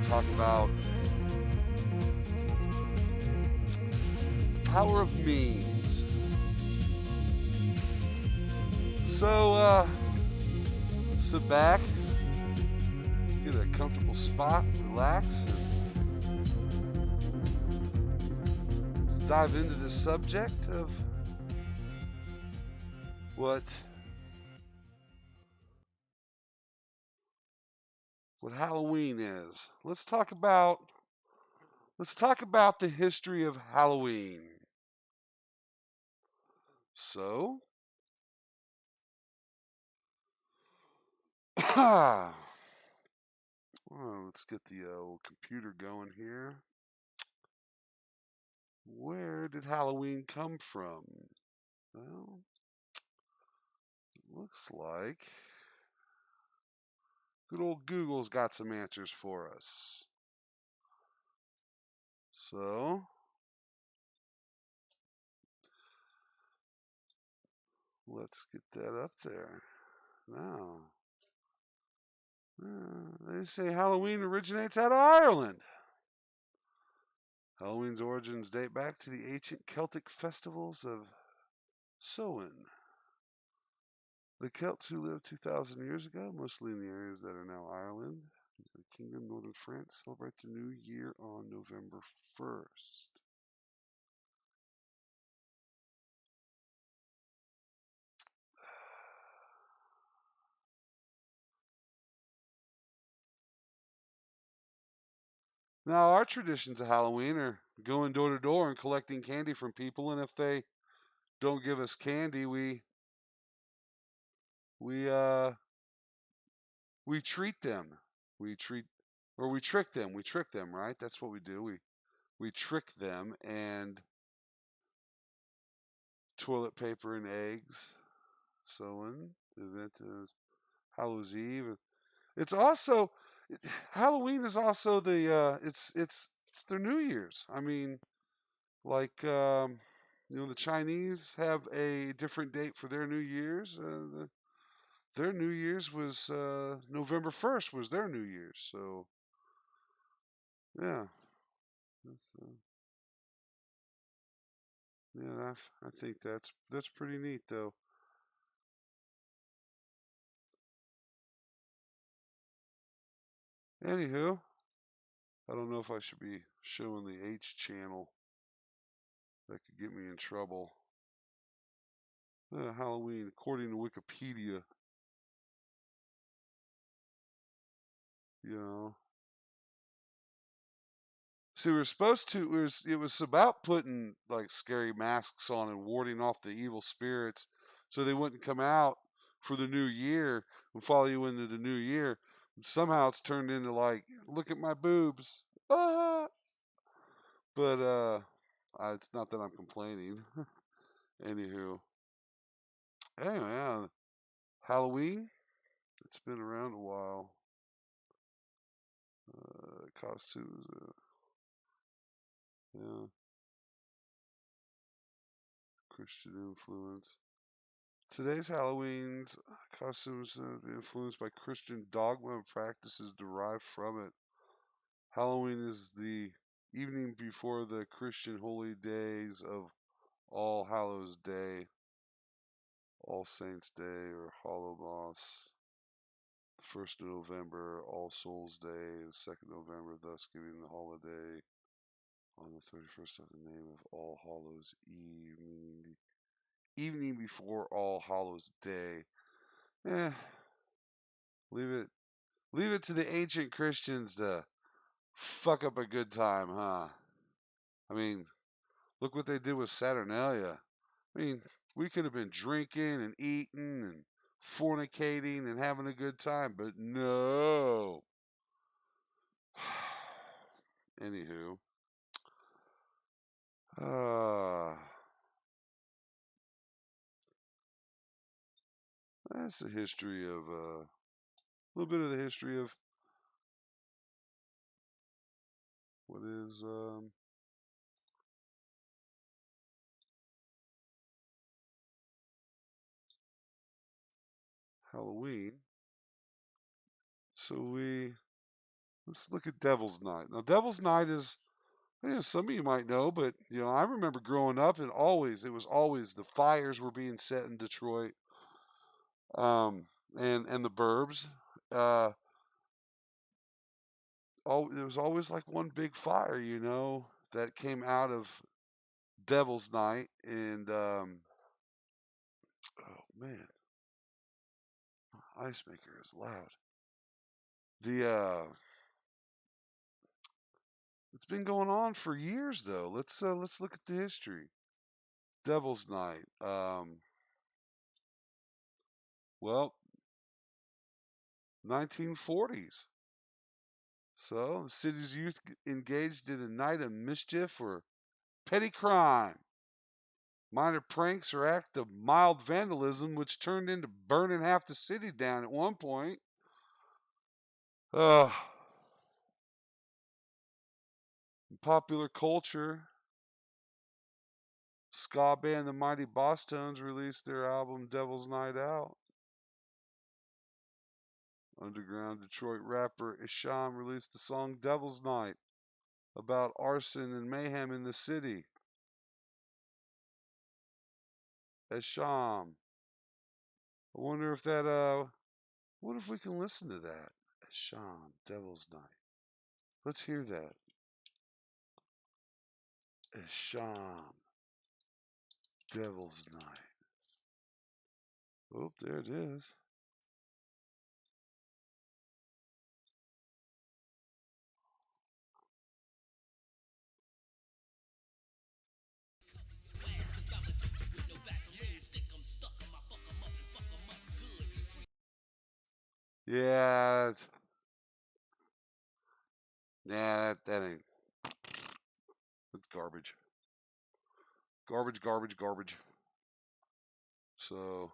talk about the power of memes. So, sit back, get a comfortable spot, relax, and let's dive into the subject of what Halloween is. Let's talk about the history of Halloween. So, let's get the old computer going here. Where did Halloween come from? Well, it looks like good old Google's got some answers for us. So, let's get that up there. Now, they say Halloween originates out of Ireland. Halloween's origins date back to the ancient Celtic festivals of Samhain. The Celts who lived 2,000 years ago, mostly in the areas that are now Ireland, the Kingdom, northern France, celebrate the new year on November 1st. Now, our traditions of Halloween are going door to door and collecting candy from people, and if they don't give us candy, we uh we treat them. We treat or we trick them. We trick them, right? That's what we do. We trick them and toilet paper and eggs. So the event is Hallows Eve. It's also Halloween is also it's their New Year's. I mean, like the Chinese have a different date for their New Year's. Their New Year's was November 1st was their New Year's. So yeah, that's, yeah, I think that's pretty neat though. Anywho, I don't know if I should be showing the H channel. That could get me in trouble. Halloween, according to Wikipedia, you know. See, we were supposed to. It was about putting like scary masks on and warding off the evil spirits, so they wouldn't come out for the new year and follow you into the new year. Somehow it's turned into like, look at my boobs, ah! But it's not that I'm complaining. Anywho, anyway, yeah, Halloween. It's been around a while. Costumes, yeah, Christian influence. Today's Halloween's costumes have been influenced by Christian dogma and practices derived from it. Halloween is the evening before the Christian holy days of All Hallows Day, All Saints Day, or Hallowmas. The 1st of November, All Souls Day, the 2nd of November, thus giving the holiday on the 31st of the name of All Hallows Eve, meaning the evening before All Hallows Day. Eh, leave it leave it to the ancient Christians to fuck up a good time, huh? I mean, look what they did with Saturnalia. I mean, we could have been drinking and eating and fornicating and having a good time, but no. Anywho, uh, that's the history of a little bit of the history of what is Halloween. So Let's look at Devil's Night. Now, Devil's Night is, some of you might know, but I remember growing up, and it was always the fires were being set in Detroit, um, and the burbs. Uh, there was always like one big fire, that came out of Devil's Night, and oh man, my ice maker is loud. The It's been going on for years though. Let's look at the history. Devil's Night. Well, 1940s. So the city's youth engaged in a night of mischief or petty crime, minor pranks, or act of mild vandalism, which turned into burning half the city down at one point. Uh, Popular culture, ska band the Mighty Boss Tones released their album Devil's Night Out. Underground Detroit rapper Isham released the song Devil's Night about arson and mayhem in the city. Isham. I wonder if what if we can listen to that? Isham, Devil's Night. Let's hear that. Isham, Devil's Night. Oh, there it is. Yeah, that ain't. It's garbage. Garbage, garbage, garbage. So,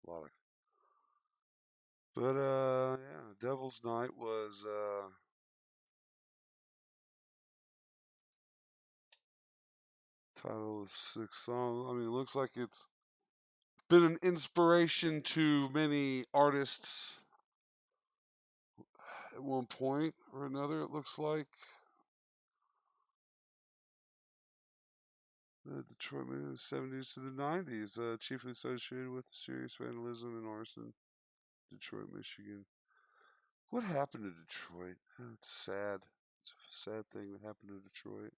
a lot of. But, yeah, Devil's Night was, title of sixth song. I mean, it looks like it's been an inspiration to many artists at one point or another, it looks like. The Detroit in the 70s to the 90s, chiefly associated with serious vandalism and arson. Detroit, Michigan. What happened to Detroit? It's sad. It's a sad thing that happened to Detroit.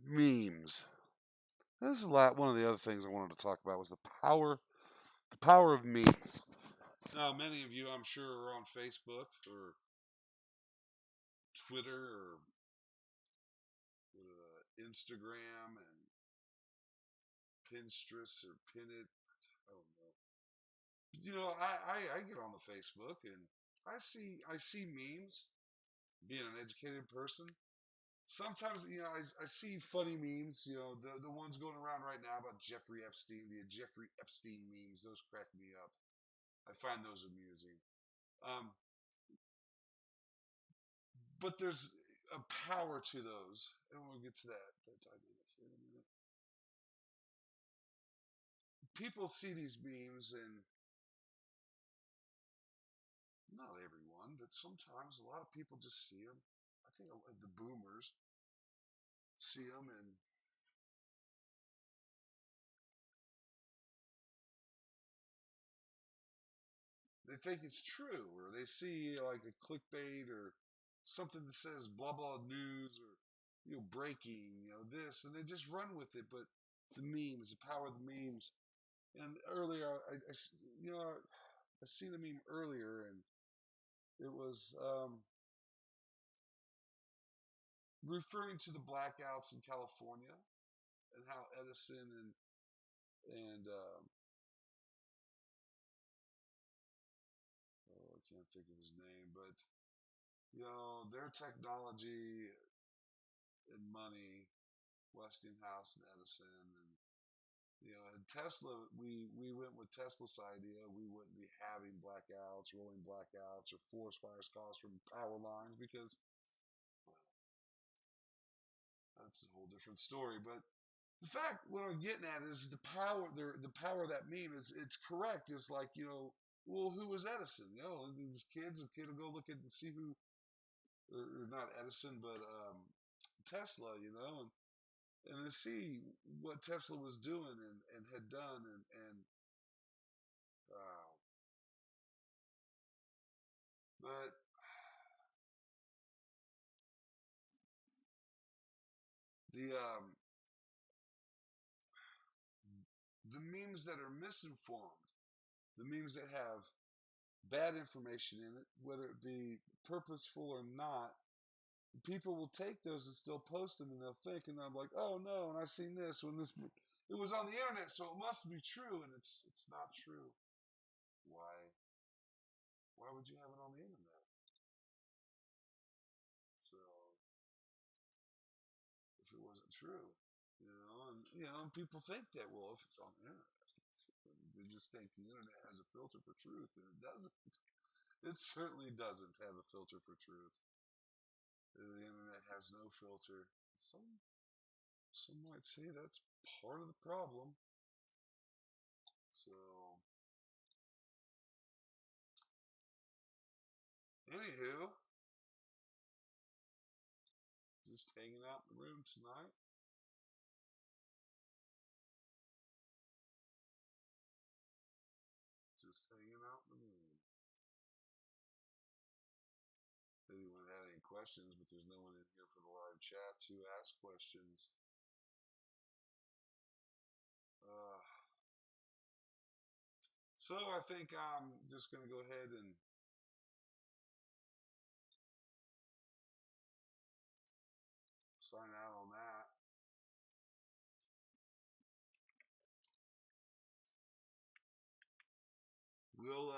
Memes. This is one of the other things I wanted to talk about was the power of memes. Now, many of you, I'm sure, are on Facebook or Twitter or Instagram and Pinterest or Pin It. I don't know. I get on the Facebook and I see memes. Being an educated person, sometimes I see funny memes. The ones going around right now about Jeffrey Epstein, the Jeffrey Epstein memes. Those crack me up. I find those amusing. Um, but there's a power to those, and we'll get to that dynamic here in a minute. People see these memes, and not everyone, but sometimes a lot of people just see them. I think the boomers see them, and they think it's true, or they see like a clickbait or something that says blah blah news or breaking, this, and they just run with it. But the memes, the power of the memes. And earlier, I seen a meme earlier, and it was referring to the blackouts in California and how Edison and oh, I can't think of his name, but their technology and money, Westinghouse and Edison, and and Tesla. We went with Tesla's idea. We wouldn't be having blackouts, rolling blackouts, or forest fires caused from power lines because well, that's a whole different story. But the fact what I'm getting at is the power of that meme is it's correct. It's like, well, who was Edison? These kids, a kid will go look at and see who, or not Edison, but Tesla, and to see what Tesla was doing and had done, and uh, but the the memes that are misinformed, the memes that have bad information in it, whether it be purposeful or not, people will take those and still post them, and they'll think, and I'm like, oh no, and I seen this when this it was on the internet, so it must be true, and it's not true. Why? Why would you have it on the internet? So if it wasn't true, and people think that, well, if it's on the internet, they just think the internet has a filter for truth, and it doesn't. It certainly doesn't have a filter for truth. The internet has no filter. Some might say that's part of the problem. So, anywho, just hanging out in the room tonight. Just hanging out in the room. If anyone had any questions, but there's no one in here for the live chat to ask questions. Uh, so I think I'm just going to go ahead and sign out on that. We'll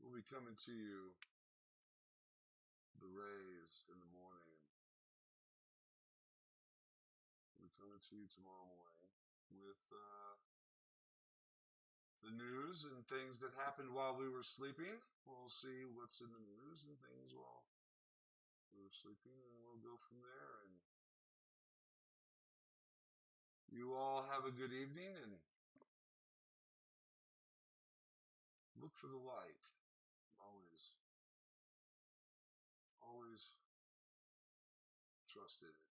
we'll be coming to you, the Rays, in the morning. We'll be coming to you tomorrow morning with the news and things that happened while we were sleeping. We'll see what's in the news and things while we were sleeping, and we'll go from there. And you all have a good evening, and look for the light. Always, always trust in it.